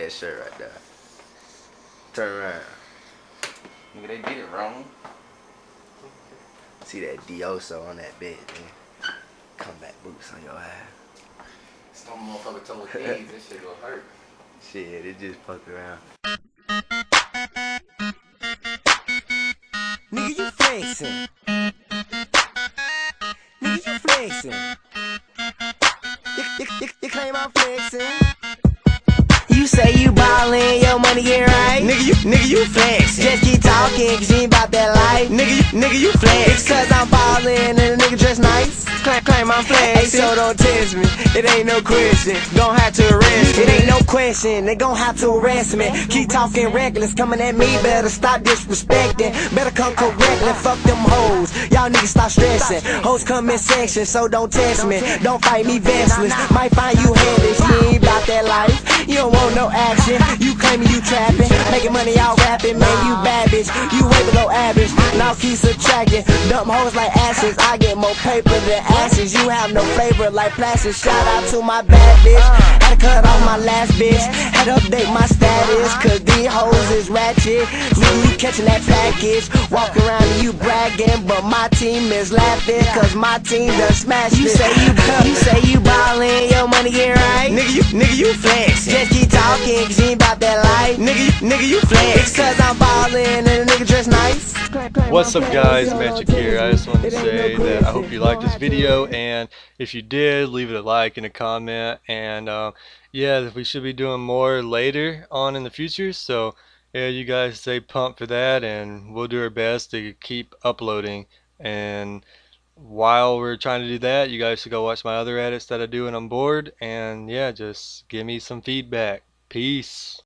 that shirt right there. Turn around. Nigga, they did it wrong. See that Dioso on that bed, man. Comeback boots on your ass. Some motherfucker told kids this shit gonna hurt. Shit, it just fucked around. Nigga, you flexing. Nigga, you flexing. You claim I'm flexing. You say you ballin', your money get right. Nigga, you flexin'. Just keep talking, cause you ain't about that life. Nigga, you flexin'. It's cause I'm ballin' and a nigga dress nice. Claim I'm flexin'. Hey, so don't test me, it ain't no question. Gon' have to arrest me. It ain't no question, they gon' have to arrest me. Keep talking reckless, coming at me, better stop disrespecting. Better come correctly, fuck them hoes. Y'all niggas stop stressing. Hoes come in sections, so don't test me. Don't fight me vestless, might find you headless. You ain't about that life, you don't want no action. You claiming you trapping, making money out rapping. Man, you bad bitch, you way below average. Now keep subtracting, dump hoes like ashes. I get more paper than ashes. You have no flavor like plastic. Shout out to my bad bitch. Had to cut off my last bitch. Had to update my status, cause these hoes is ratchet. Nigga, you catching that package. Walk around and you bragging, but my team is laughing, cause my team done smashed it. You say you ballin', your money get right. Nigga, you flexin'. Just keep talking, cause you ain't about that life. Nigga, you flexin'. It's cause I'm ballin' and a nigga dress nice. What's up guys, Magic here. I just wanted to say that I hope you liked this video, and if you did, leave it a like and a comment, and yeah, we should be doing more later on in the future, so yeah, you guys stay pumped for that, and we'll do our best to keep uploading. And while we're trying to do that, you guys should go watch my other edits that I do when I'm bored, and yeah, just give me some feedback. Peace.